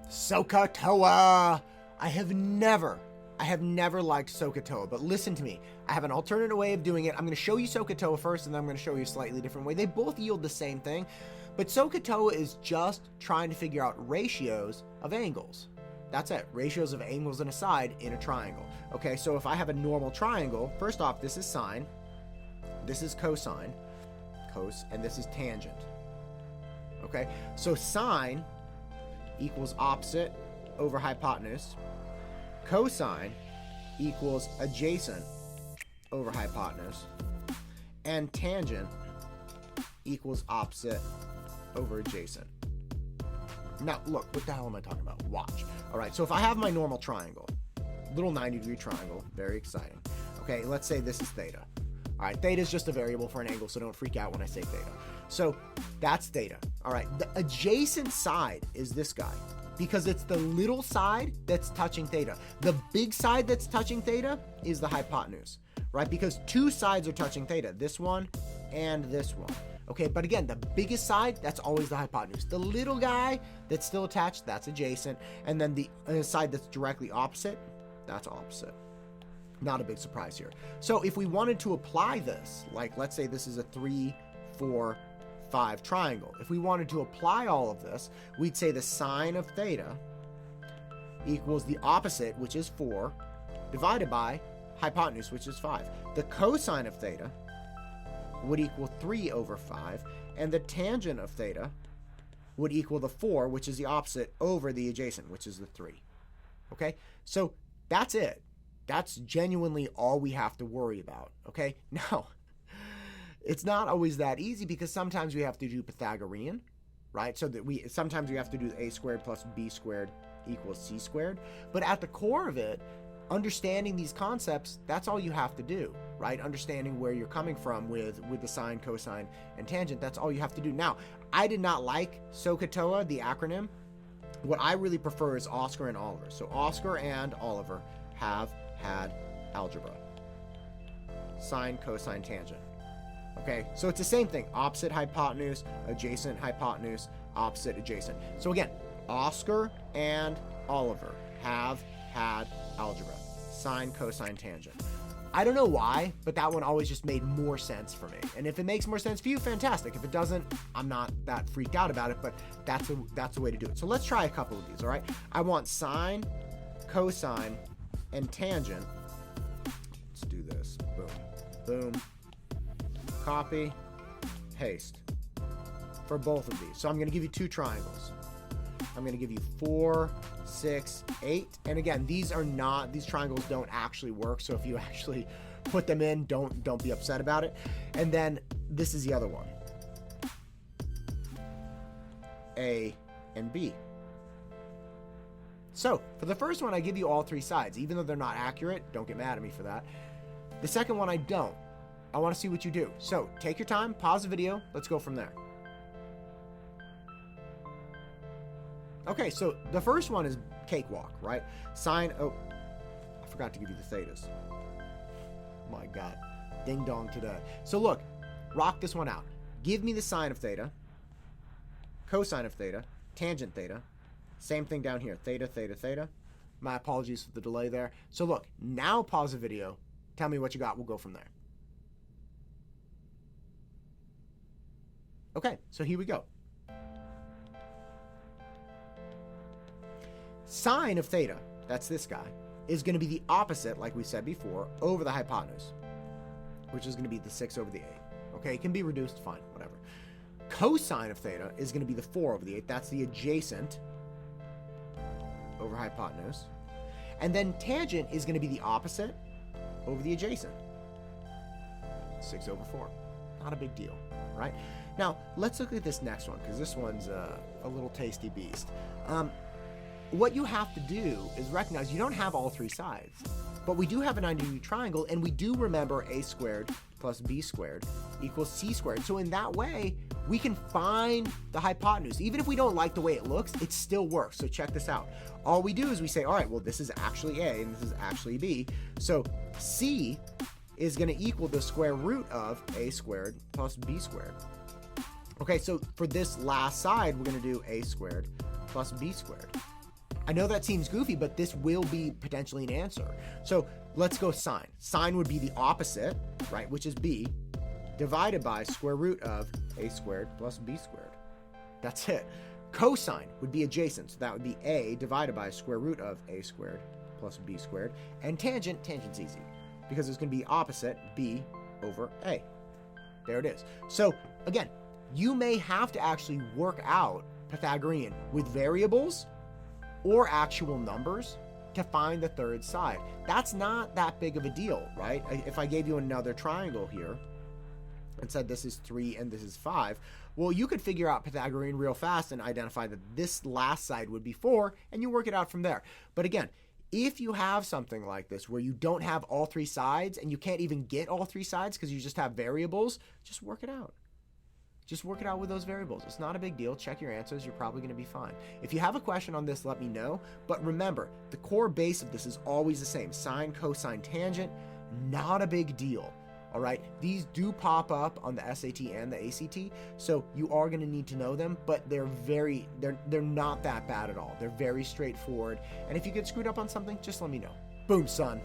SOHCAHTOA. I have never liked SOHCAHTOA, but listen to me. I have an alternative way of doing it. I'm going to show you SOHCAHTOA first, and then I'm going to show you a slightly different way. They both yield the same thing, but SOHCAHTOA is just trying to figure out ratios of angles. That's it. Ratios of angles and a side in a triangle. Okay, so if I have a normal triangle, first off, this is sine, this is cosine, and this is tangent. Okay, so sine equals opposite over hypotenuse. Cosine equals adjacent over hypotenuse. And tangent equals opposite over adjacent. Now, look, what the hell am I talking about? Watch. All right, so if I have my normal triangle, little 90-degree triangle, very exciting. Okay, let's say this is theta. All right, theta is just a variable for an angle, so don't freak out when I say theta. So that's theta. All right, the adjacent side is this guy because it's the little side that's touching theta. The big side that's touching theta is the hypotenuse, right? Because two sides are touching theta, this one and this one. Okay, but again, the biggest side, that's always the hypotenuse. The little guy that's still attached, that's adjacent. And then the side that's directly opposite, that's opposite. Not a big surprise here. So if we wanted to apply this, like let's say this is a 3, 4, 5 triangle. If we wanted to apply all of this, we'd say the sine of theta equals the opposite, which is 4, divided by hypotenuse, which is 5. The cosine of theta would equal 3 over 5, and the tangent of theta would equal the 4, which is the opposite, over the adjacent, which is the 3. Okay, so that's it. That's genuinely all we have to worry about. Okay, now it's not always that easy because sometimes we have to do Pythagorean, right? So that sometimes we have to do a squared plus b squared equals c squared. But at the core of it, understanding these concepts, that's all you have to do, right? Understanding where you're coming from with the sine, cosine, and tangent, that's all you have to do. Now, I did not like SOHCAHTOA, the acronym. What I really prefer is Oscar and Oliver. So Oscar and Oliver have had algebra. Sine, cosine, tangent. Okay, so it's the same thing. Opposite hypotenuse, opposite adjacent. So again, Oscar and Oliver have had algebra. Sine, cosine, tangent. I don't know why, but that one always just made more sense for me. And if it makes more sense for you, fantastic. If it doesn't, I'm not that freaked out about it, but that's a way to do it. So let's try a couple of these, all right? I want sine, cosine, and tangent. Let's do this. Boom. Boom. Copy. Paste. For both of these. So I'm going to give you two triangles. I'm going to give you 4, 6, 8. And again, these triangles don't actually work. So if you actually put them in, don't be upset about it. And then this is the other one. A and B. So for the first one, I give you all three sides. Even though they're not accurate, don't get mad at me for that. The second one, I don't. I want to see what you do. So take your time, pause the video. Let's go from there. Okay, so the first one is cakewalk, right? Sine, oh, I forgot to give you the thetas. My God, ding dong today. So look, rock this one out. Give me the sine of theta, cosine of theta, tangent theta. Same thing down here, theta, theta, theta. My apologies for the delay there. So look, now pause the video. Tell me what you got. We'll go from there. Okay, so here we go. Sine of theta, that's this guy, is going to be the opposite, like we said before, over the hypotenuse, which is going to be the 6 over the 8. Okay, it can be reduced, fine, whatever. Cosine of theta is going to be the 4 over the 8. That's the adjacent over hypotenuse. And then tangent is going to be the opposite over the adjacent. 6 over 4. Not a big deal, right? Now, let's look at this next one, because this one's a little tasty beast. What you have to do is recognize you don't have all three sides, but we do have a 90-degree triangle, and we do remember a squared plus b squared equals c squared. So in that way, we can find the hypotenuse. Even if we don't like the way it looks, it still works. So check this out. All we do is we say, all right, well, this is actually a, and this is actually b. So c is going to equal the square root of a squared plus b squared. Okay, so for this last side, we're going to do a squared plus b squared. I know that seems goofy, but this will be potentially an answer. So let's go sine. Sine would be the opposite, right, which is b, divided by square root of a squared plus b squared. That's it. Cosine would be adjacent, so that would be a divided by square root of a squared plus b squared. And tangent's easy, because it's going to be opposite, b over a. There it is. So again, you may have to actually work out Pythagorean with variables or actual numbers to find the third side. That's not that big of a deal, right? If I gave you another triangle here and said this is 3 and this is 5, well, you could figure out Pythagorean real fast and identify that this last side would be 4, and you work it out from there. But again, if you have something like this where you don't have all 3 sides and you can't even get all 3 sides because you just have variables, just work it out. Just work it out with those variables. It's not a big deal. Check your answers. You're probably going to be fine. If you have a question on this, let me know. But remember, the core base of this is always the same. Sine, cosine, tangent, not a big deal. All right, these do pop up on the SAT and the ACT, so you are going to need to know them, but they're not that bad at all. They're very straightforward. And if you get screwed up on something, just let me know. Boom, son.